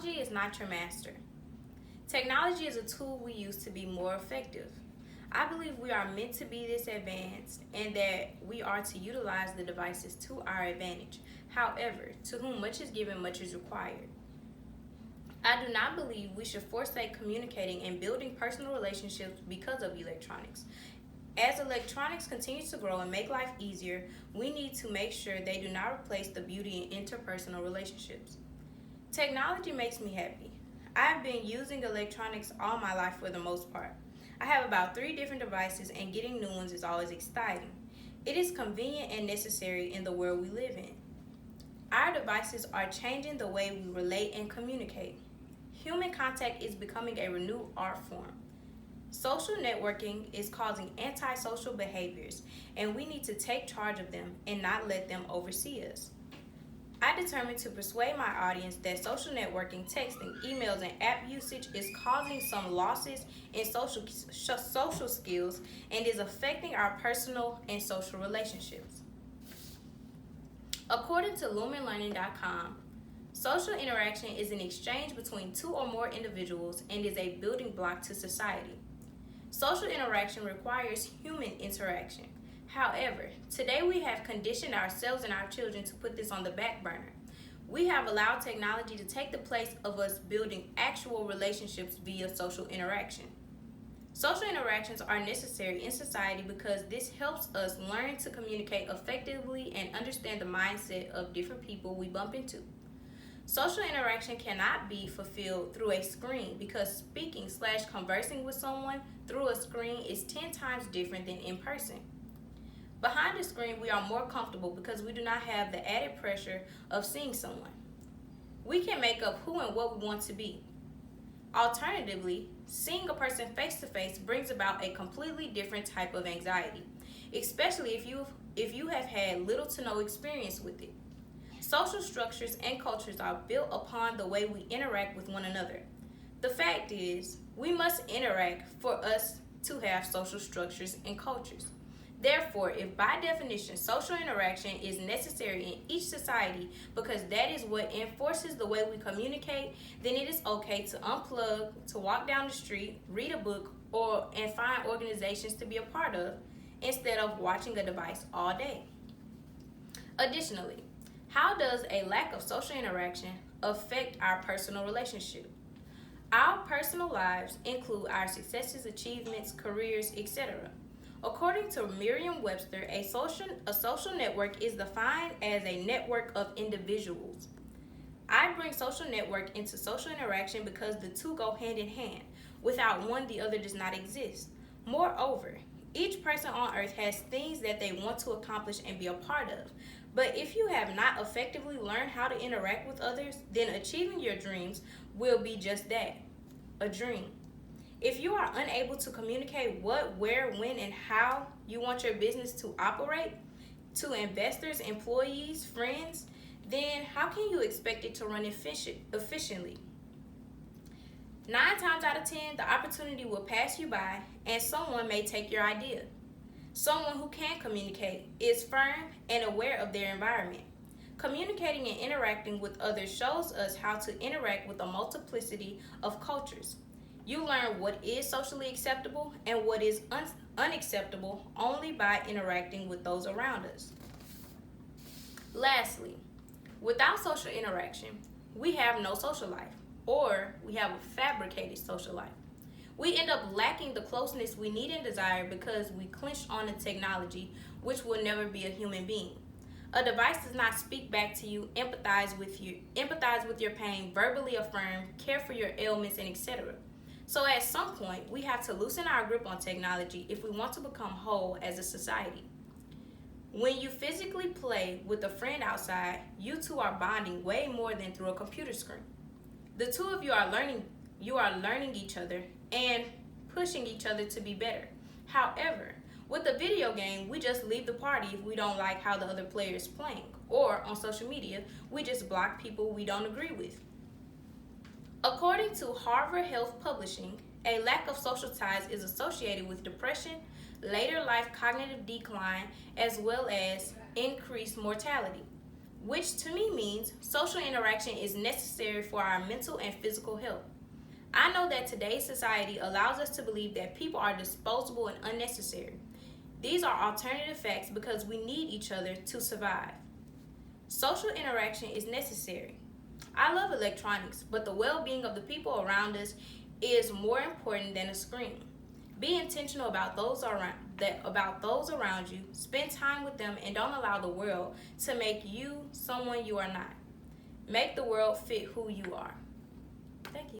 Technology is not your master. Technology is a tool we use to be more effective. I believe we are meant to be this advanced and that we are to utilize the devices to our advantage. However, to whom much is given, much is required. I do not believe we should forsake communicating and building personal relationships because of electronics. As electronics continue to grow and make life easier, we need to make sure they do not replace the beauty in interpersonal relationships. Technology makes me happy. I've been using electronics all my life for the most part. I have about 3 different devices, and getting new ones is always exciting. It is convenient and necessary in the world we live in. Our devices are changing the way we relate and communicate. Human contact is becoming a renewed art form. Social networking is causing antisocial behaviors, and we need to take charge of them and not let them oversee us. I determined to persuade my audience that social networking, texting, emails, and app usage is causing some losses in social skills and is affecting our personal and social relationships. According to LumenLearning.com, social interaction is an exchange between 2 or more individuals and is a building block to society. Social interaction requires human interaction. However, today we have conditioned ourselves and our children to put this on the back burner. We have allowed technology to take the place of us building actual relationships via social interaction. Social interactions are necessary in society because this helps us learn to communicate effectively and understand the mindset of different people we bump into. Social interaction cannot be fulfilled through a screen because speaking/conversing with someone through a screen is 10 times different than in person. Behind the screen, we are more comfortable because we do not have the added pressure of seeing someone. We can make up who and what we want to be. Alternatively, seeing a person face to face brings about a completely different type of anxiety, especially if you have had little to no experience with it. Social structures and cultures are built upon the way we interact with one another. The fact is, we must interact for us to have social structures and cultures. Therefore, if by definition social interaction is necessary in each society because that is what enforces the way we communicate, then it is okay to unplug, to walk down the street, read a book, and find organizations to be a part of instead of watching a device all day. Additionally, how does a lack of social interaction affect our personal relationship? Our personal lives include our successes, achievements, careers, etc. According to Merriam-Webster, a social network is defined as a network of individuals. I bring social network into social interaction because the two go hand in hand. Without one, the other does not exist. Moreover, each person on earth has things that they want to accomplish and be a part of. But if you have not effectively learned how to interact with others, then achieving your dreams will be just that, a dream. If you are unable to communicate what, where, when, and how you want your business to operate to investors, employees, friends, then how can you expect it to run efficiently? 9 times out of 10, the opportunity will pass you by and someone may take your idea. Someone who can communicate is firm and aware of their environment. Communicating and interacting with others shows us how to interact with a multiplicity of cultures. You learn what is socially acceptable and what is unacceptable only by interacting with those around us. Lastly, without social interaction, we have no social life, or we have a fabricated social life. We end up lacking the closeness we need and desire because we clinch on the technology, which will never be a human being. A device does not speak back to you, empathize with your pain, verbally affirm, care for your ailments, and etc. So at some point, we have to loosen our grip on technology if we want to become whole as a society. When you physically play with a friend outside, you two are bonding way more than through a computer screen. The two of you are learning each other and pushing each other to be better. However, with a video game, we just leave the party if we don't like how the other player is playing. Or on social media, we just block people we don't agree with. According to Harvard Health Publishing, a lack of social ties is associated with depression, later life cognitive decline, as well as increased mortality. which to me means social interaction is necessary for our mental and physical health. I know that today's society allows us to believe that people are disposable and unnecessary. These are alternative facts because we need each other to survive. Social interaction is necessary. I love electronics, but the well-being of the people around us is more important than a screen. Be intentional about those around you. Spend time with them and don't allow the world to make you someone you are not. Make the world fit who you are.